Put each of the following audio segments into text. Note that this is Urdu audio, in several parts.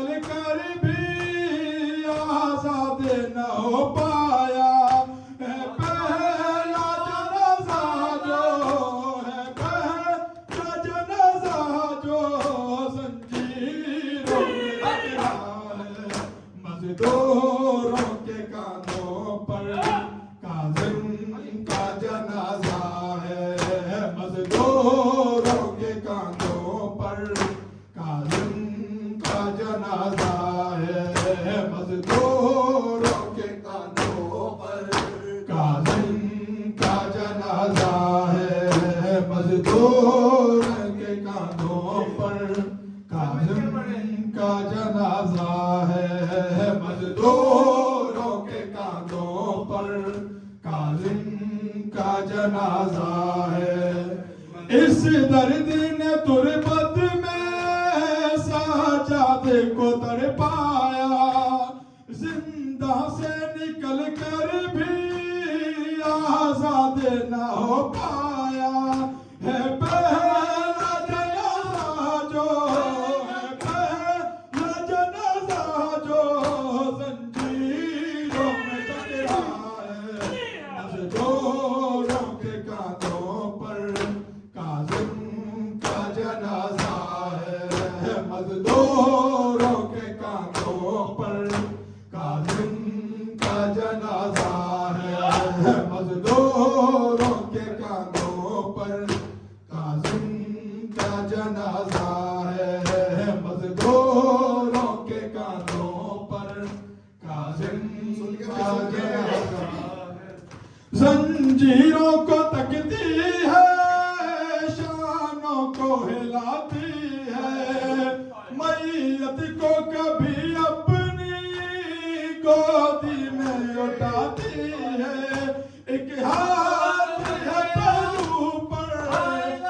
نکل کر بھی آزاد نہ ہو پایا ہے پہلا جنازہ جو ہے پہلا جنازہ جو زنجیروں میں گرا ہے مزدوروں کے کاندھوں پر کاظم کا جنازہ ہے مزدوروں کے کاندھوں پر کاظم کا جنازہ ہے مزدوروں کے کاندھوں پر کاظم کا جنازہ ہے مزدوروں کے کاندھوں پر کاظم کا جنازہ ہے مزدوروں کے کاندھوں پر کاظم کا جنازہ ہے اس درد نے تربت میں سجاد کو تڑپایا زندہ سے نکل کر بھی آزاد نہ ہو پایا ہے پہلا جنازہ جو ہے پہلا جنازہ جو زنجیروں میں جکڑا ہے مزدوروں کے کاندھوں پر کاظم کا جنازہ ہے مزدوروں کے کاندھوں پر کاظم کا جنازہ ہے مزدوروں کے کاندھوں پر کاظم کا جنازہ ہے مزدوروں کے کاندھوں پر کاظم کا جنازہ ہے زنجیروں کو تکتی ہے شانوں کو ہلاتی ہے میت کو کبھی اپنی گودی میں اٹھاتی ہے ایک ہاتھ ہے پہلو پر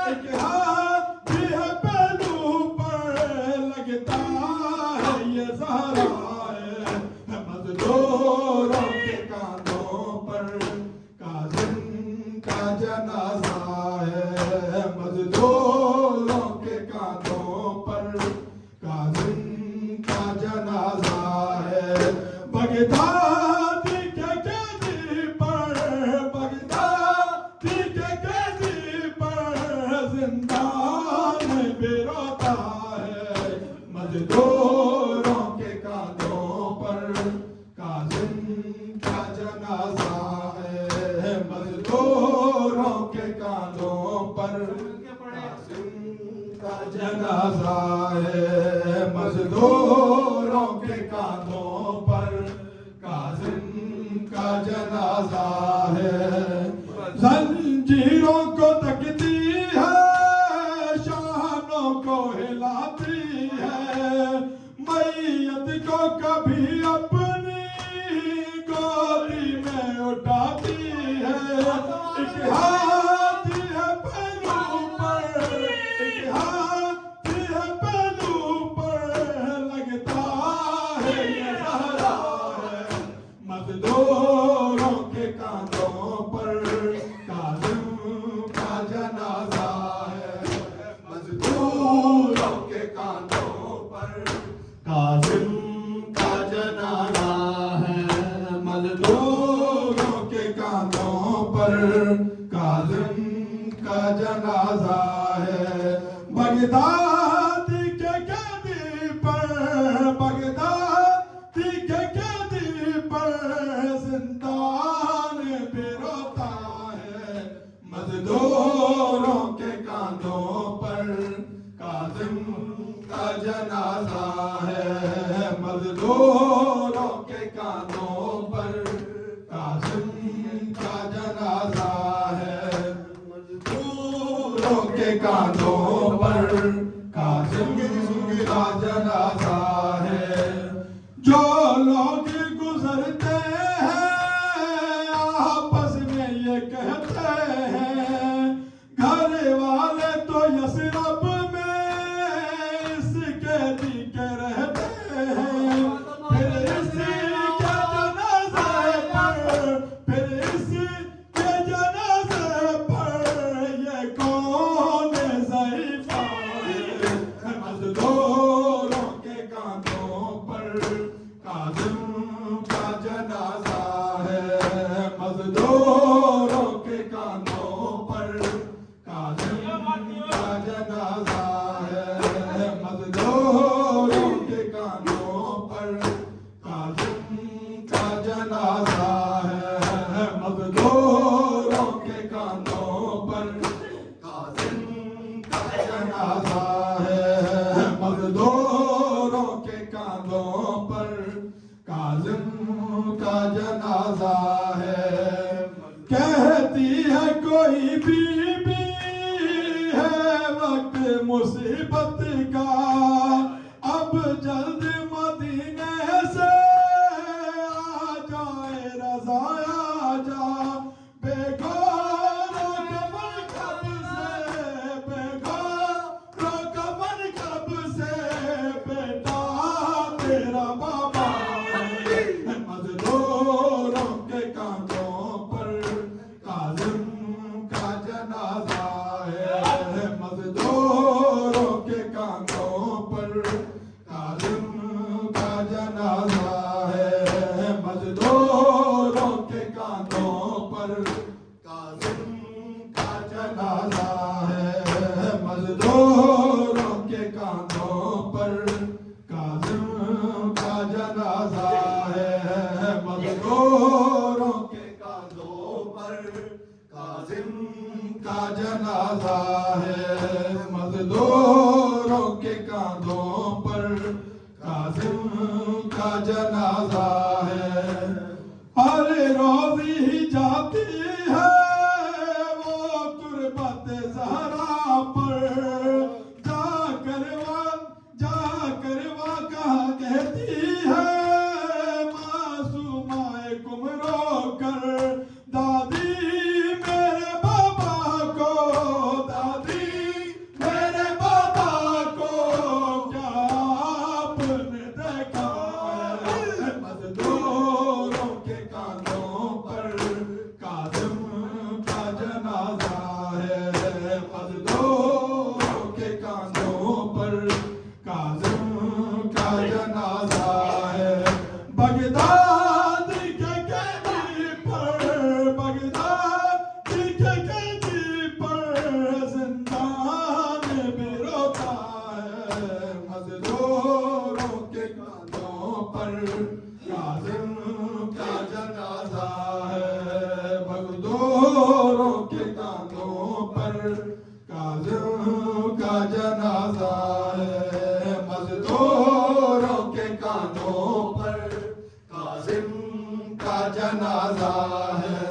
ایک ہاتھ ہے پہلو پر لگتا ہے یہ زہرا ہے مزدوروں کے کاندھوں پر کاظم کا جنازہ ہے مزدوروں کے کاندھوں پر کاظم کا جنازہ ہے بغداد کے قیدی پر بغداد کے قیدی پر زندان بھی روتا ہے مزدوروں کے کاندھوں پر کاظم کا جنازہ ہے مزدوروں کے کاندھوں پر کاظم کا جنازہ ہے مزدوروں کے کاندھوں پر کاظم کا جنازہ ہے زنجیروں کو تکتی ہے شانوں کو ہلاتی ہے میت کو کبھی اپنی گودی میں اٹھاتی ہے ایک ہاتھ ہے پہلو پر ایک ہاتھ ہے پہلو پر لگتا ہے یہ زہرا ہے مزدوروں کے کاندھوں پر کاظم کا جنازہ ہے مزدوروں کے کاندھوں پر کاظم کا جنازہ ہے مزدوروں کے کاندھوں پر کاظم کا جنازہ ہے بغداد کے قیدی پر بغداد کے قیدی پر زندان بھی روتا ہے مزدوروں کے کاندھوں پر کاظم کا جنازہ ہے مزدوروں کے کاندھوں پر کاظم کا جنازہ ہے مزدوروں کے کاندھوں پر کاظم کا جنازہ ہے جو لوگ گزرتے ہیں آپس میں یہ کہتے ہیں گھر والے تو یثرب میں اس کے جی کے رہتے ہیں پھر اسی کے جنازے پر پھر اسی کے جنازے پر یہ کون ضعیفہ ہے مزدوروں کے پر کاظم کا جنازہ ہے، مزدوروں کے کاندھوں پر کاظم کا جنازہ ہے، کہتی ہے کوئی بی بی ہے وقت مصیبت کا، اب جلد مدینے سے آ جائے رضا آ جا، بیگار کفن کب سے، بیگار کفن کب سے، بیٹا تیرا بابا ہے، مزدوروں کے کاندھوں پر کاظم کا جنازہ ہے، مزدوروں کے کاندھوں پر کاظم کا جنازہ ہے، مزدوروں کے کاندھوں پر کاظم کا جنازہ ہے، مزدوروں کے کاندھوں پر کاظم کا جنازہ ہے، مزدوروں کے کاندھوں پر کاظم کا جنازہ ہے، مزدوروں کے کاندھوں پر کاظم کا جنازہ ہے، ہر روز ہی جاتی ہے وہ تربت زہرا پر، جا کر وہ کہا کہتی ہے معصومہ کم رو کر، دادی میرے بابا کو، دادی میرے بابا کو کیا آپ نے دیکھا ہے، مزدوروں کے کاندھوں پر کاظم کا جنازہ ہے، مزدوروں کے کاندھوں پر کاظم کا جنازہ ہے، بغداد کے قیدی پر، بغداد کے قیدی پر زندان بھی روتا ہے، مزدوروں کے کاندھوں پر کاظم کا جنازہ ہے، مزدوروں کے کاندھوں پر کاظم کا جنازہ ہے، مزدوروں کے کاندھوں پر کاظم کا جنازہ ہے،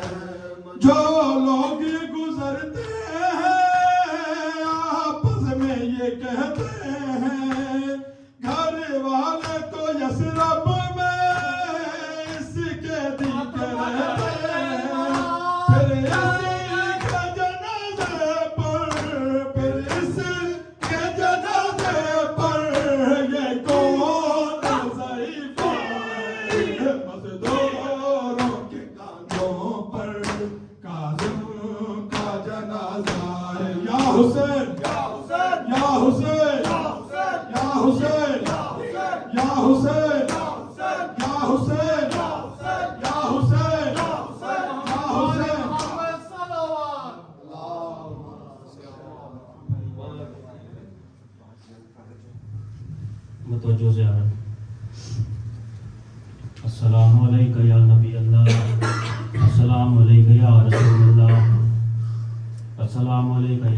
جو لوگ گزرتے ہیں آپس میں یہ کہتے ہیں گھر والے تو یثرب میں اس کے دل کے رہتے ہیں، پھر اس کے جنازے پر، پھر اس کے جنازے پر یہ کون ضعیف ہے، مزدوروں کے کاندھوں پر کاظم کا جنازہ ہے، یا حسین یا حسین یا حسین یا حسین یا حسین یا حسین یا حسین، متوجہ سے آرہا السلام علیکہ یا نبی اللہ، السلام علیکہ یا رسول اللہ، السلام علیکہ یا